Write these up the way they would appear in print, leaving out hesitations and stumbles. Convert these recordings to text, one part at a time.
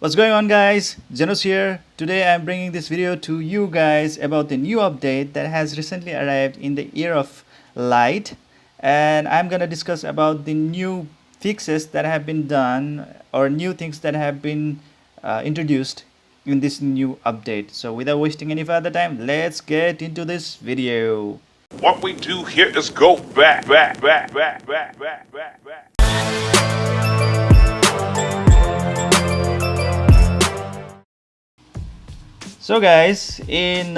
What's going on, guys? Zennosh here. Today I'm bringing this video to you guys about the new update that has recently arrived in the Heir of Light, and I'm gonna discuss about the new fixes that have been done or new things that have been introduced in this new update. So without wasting any further time, let's get into this video. What we do here is go back. So guys, in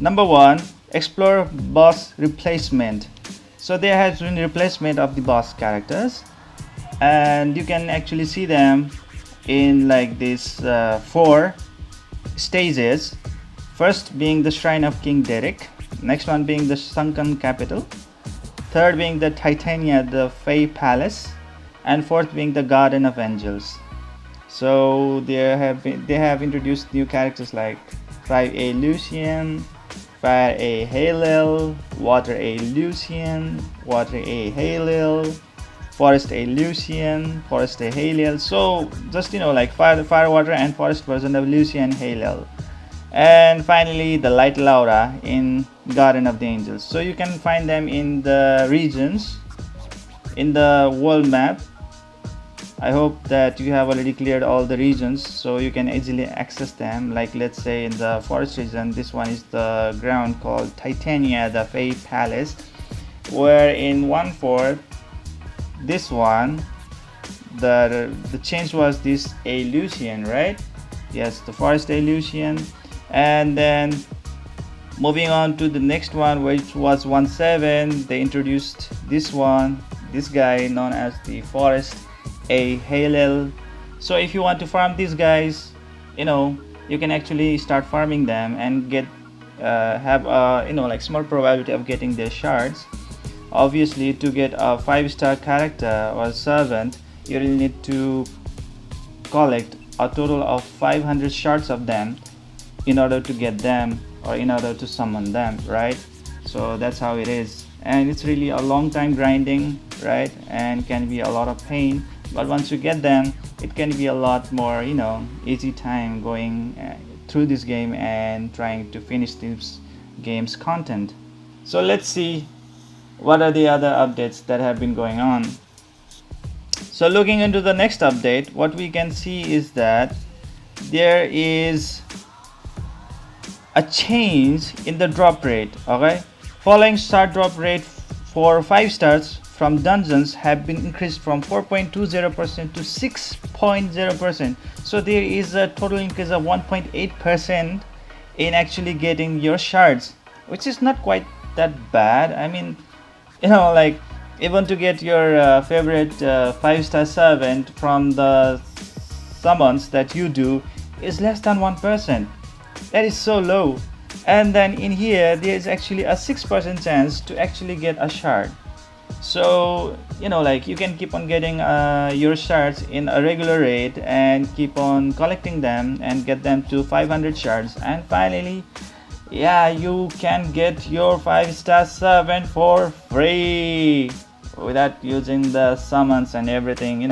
number one, explore boss replacement. So there has been replacement of the boss characters, and you can actually see them in like this four stages. First being the Shrine of King Derek, next one being the Sunken Capital, third being the Titania, the Fey Palace, and fourth being the Garden of Angels. So they have introduced new characters like 5A Lucian, Fire A Halil, Water A Lucian, Water A Halil, Forest A Lucian, Forest A Halil. So just like fire, water, and forest version of Lucian Halil. And finally the Light Laura in Garden of the Angels. So you can find them in the regions in the world map. I hope that you have already cleared all the regions so you can easily access them. Like let's say in the forest region, this one is the ground called Titania, the Fey Palace, where in 1/4 this one the change was this Lucian, right? Yes, the forest Lucian. And then moving on to the next one, which was 1/7, they introduced this guy known as the Forest A Halil. So if you want to farm these guys, you can actually start farming them and get have a like small probability of getting their shards. Obviously, to get a 5-star character or servant, you will need to collect a total of 500 shards of them in order to get them or in order to summon them, right? So that's how it is, and it's really a long time grinding, right? And can be a lot of pain, but once you get them, it can be a lot more easy time going through this game and trying to finish this game's content. So let's see what are the other updates that have been going on. So looking into the next update, what we can see is that there is a change in the drop rate. Okay, following start drop rate for 5 stars from dungeons have been increased from 4.20% to 6.0%. So there is a total increase of 1.8% in actually getting your shards, which is not quite that bad. I mean, like even to get your favorite 5-star servant from the summons that you do is less than 1%. That is so low. And then in here there is actually a 6% chance to actually get a shard. So like you can keep on getting your shards in a regular rate and keep on collecting them and get them to 500 shards, and finally you can get your 5-star servant for free without using the summons and everything,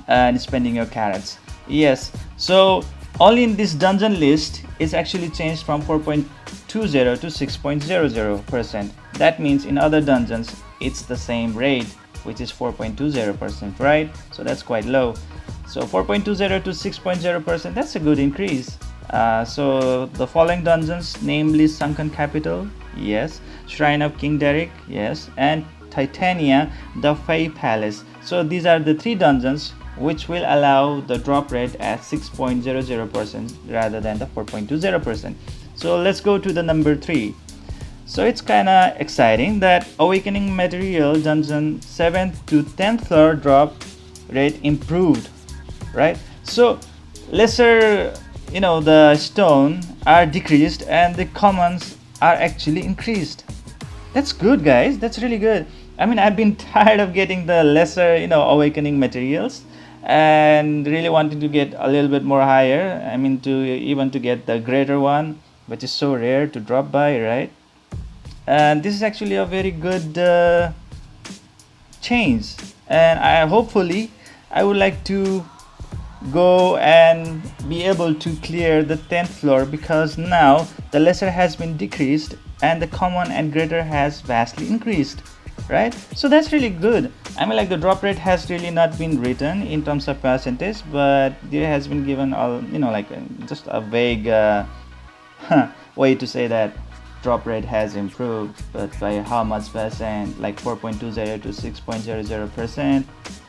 and spending your carrots. Yes, so only in this dungeon list is actually changed from 4.20 to 6.00%. That means in other dungeons it's the same rate, which is 4.20%, right? So that's quite low. So 4.20 to 6.0%, that's a good increase. So the following dungeons, namely Sunken Capital, yes, Shrine of King Derek, yes, and Titania, the Fey Palace. So these are the 3 dungeons which will allow the drop rate at 6.00% rather than the 4.20%. So let's go to the number 3. So it's kinda exciting that Awakening Material Dungeon 7th to 10th floor drop rate improved, right? So lesser, the stone are decreased and the commons are actually increased. That's good, guys. That's really good. I mean, I've been tired of getting the lesser, awakening materials and really wanting to get a little bit more higher. I mean, to get the greater one, which is so rare to drop by, right? And this is actually a very good change, and I would like to go and be able to clear the 10th floor, because now the lesser has been decreased and the common and greater has vastly increased, right? So that's really good. I mean, like, the drop rate has really not been written in terms of percentage, but there has been given all, like, just a vague way to say that drop rate has improved, but by how much percent, like 4.20 to 6.00%,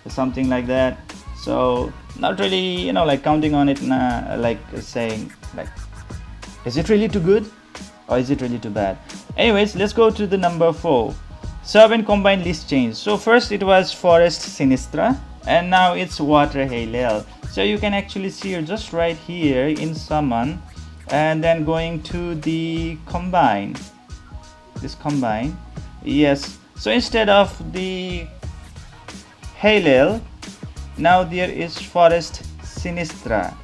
something like that. So not really, like, counting on it, like saying, like, is it really too good or is it really too bad? Anyways, let's go to the number 4. Serve and combine list change. So first it was Forest Sinistra, and now it's Water HOL. So you can actually see just right here in summon, and then going to the combine, this combine, yes. So instead of the HOL, now there is Forest Sinistra.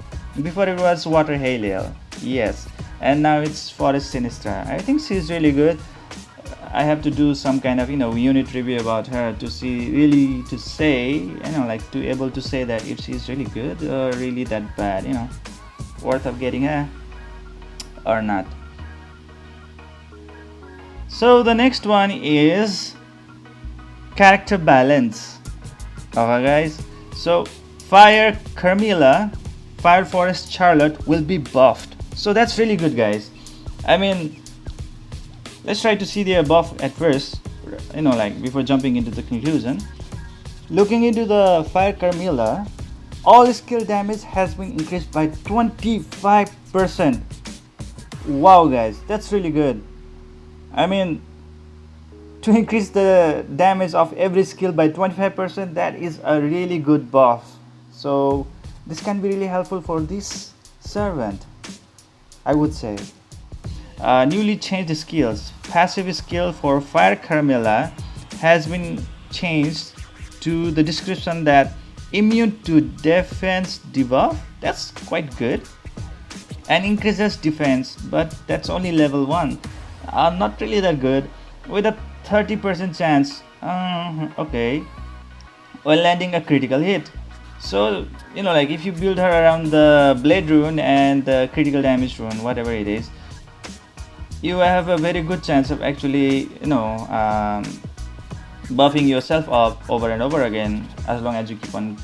Before it was Water HOL, yes, and now it's Forest Sinistra. I think she's really good. I have to do some kind of unit review about her to see, really, to say, like, to able to say that if she's really good or really that bad, worth of getting her or not. So the next one is character balance. Okay guys, so Fire Carmilla, Fire Forest Charlotte will be buffed. So that's really good, guys. I mean, let's try to see their buff at first, like, before jumping into the conclusion. Looking into the Fire Carmilla, all skill damage has been increased by 25%. Wow guys, that's really good. I mean, to increase the damage of every skill by 25%, that is a really good buff. So this can be really helpful for this servant, I would say. Newly changed skills. Passive skill for Fire Carmilla has been changed to the description that immune to defense debuff. That's quite good. And increases defense, but that's only level 1. Not really that good. With a 30% chance, okay, while landing a critical hit. So like, if you build her around the blade rune and the critical damage rune, whatever it is, you have a very good chance of actually buffing yourself up over and over again, as long as you keep on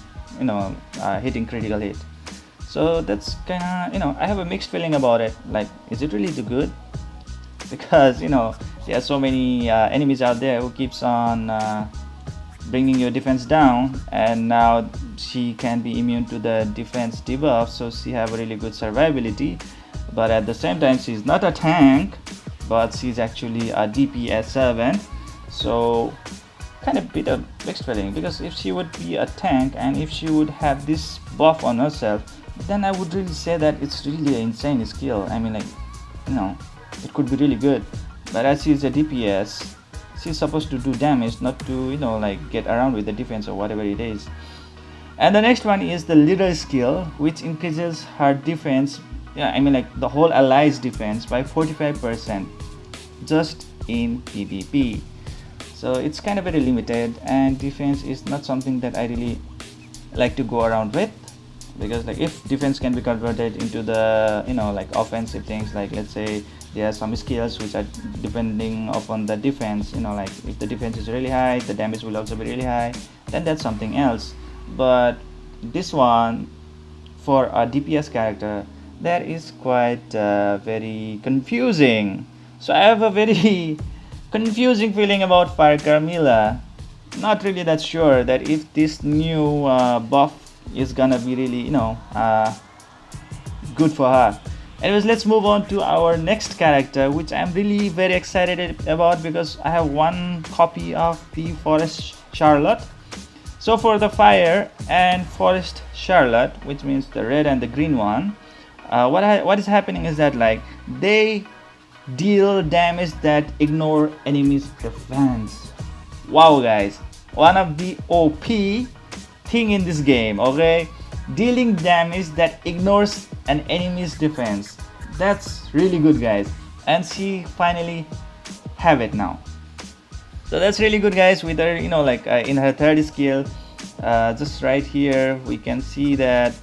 hitting critical hit. So that's kind of, I have a mixed feeling about it. Like, is it really too good? Because there are so many enemies out there who keeps on bringing your defense down, and now she can be immune to the defense debuff, so she have a really good survivability. But at the same time, she's not a tank, but she's actually a DPS servant. So kind of bit of mixed feeling, because if she would be a tank and if she would have this buff on herself, then I would really say that it's really an insane skill. I mean, like, it could be really good. But as she's a DPS, she's supposed to do damage, not to like, get around with the defense or whatever it is. And the next one is the leader skill, which increases her defense, I mean, like, the whole allies defense by 45% just in PvP. So it's kind of very limited, and defense is not something that I really like to go around with, because, like, if defense can be converted into the like, offensive things, like, let's say there are some skills which are depending upon the defense, like, if the defense is really high, the damage will also be really high, then that's something else. But this one, for a DPS character, that is quite very confusing. So I have a very confusing feeling about Fire Carmilla. Not really that sure that if this new buff is gonna be really good for her. Anyways, let's move on to our next character, which I'm really very excited about, because I have one copy of the Forest Charlotte. So for the Fire and Forest Charlotte, which means the red and the green one, what is happening is that, like, they deal damage that ignore enemies' defense. Wow guys, one of the OP thing in this game, okay? Dealing damage that ignores an enemy's defense. That's really good, guys, and she finally have it now. So that's really good, guys. With her, like, in her third skill, just right here we can see that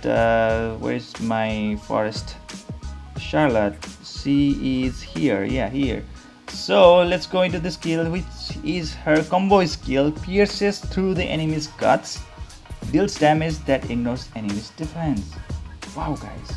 where's my forest Charlotte, she is here, yeah, here. So let's go into the skill, which is her combo skill. Pierces through the enemy's guts, deals damage that ignores enemy's defense. Wow guys,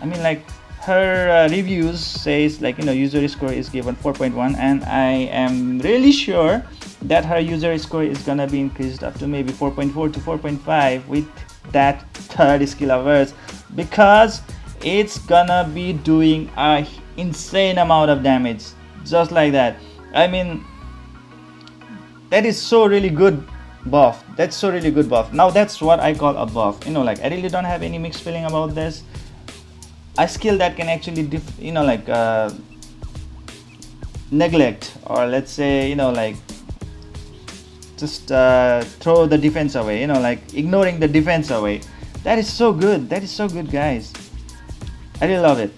I mean, like, her reviews says, like, user score is given 4.1, and I am really sure that her user score is gonna be increased up to maybe 4.4 to 4.5 with that third skill of hers, because it's gonna be doing a insane amount of damage just like that. I mean, that is so really good buff. That's so really good buff. Now that's what I call a buff. Like, I really don't have any mixed feeling about this. A skill that can actually neglect, or let's say, like, just throw the defense away, like ignoring the defense away. That is so good. That is so good, guys. I really love it.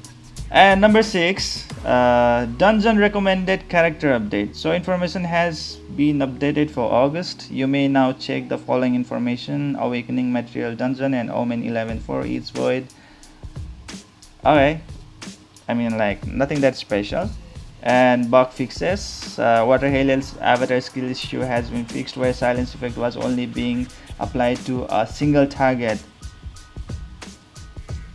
And number 6, dungeon recommended character update. So information has been updated for August. You may now check the following information: awakening material dungeon and omen 11 for each void. Okay, I mean, like, nothing that special. And bug fixes. Water Halel's avatar skill issue has been fixed, where silence effect was only being applied to a single target.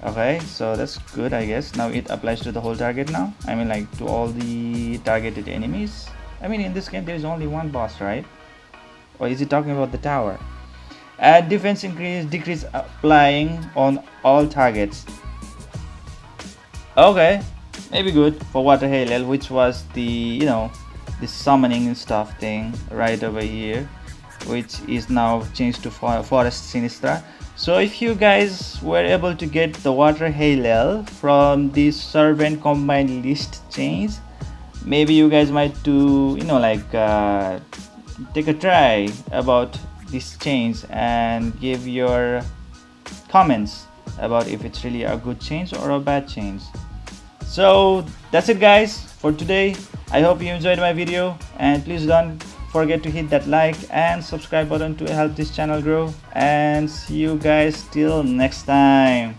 Okay, so that's good, I guess. Now it applies to the whole target now. I mean, like, to all the targeted enemies. I mean, in this game there is only one boss, right? Or is he talking about the tower? Add defense decrease applying on all targets. Okay, maybe good for Water Halel, which was the the summoning stuff thing right over here, which is now changed to Forest Sinistra. So if you guys were able to get the Water Halel from the servant combined list change, maybe you guys might do take a try about this change and give your comments about if it's really a good change or a bad change. So that's it, guys, for today. I hope you enjoyed my video, and please don't forget to hit that like and subscribe button to help this channel grow, and see you guys till next time.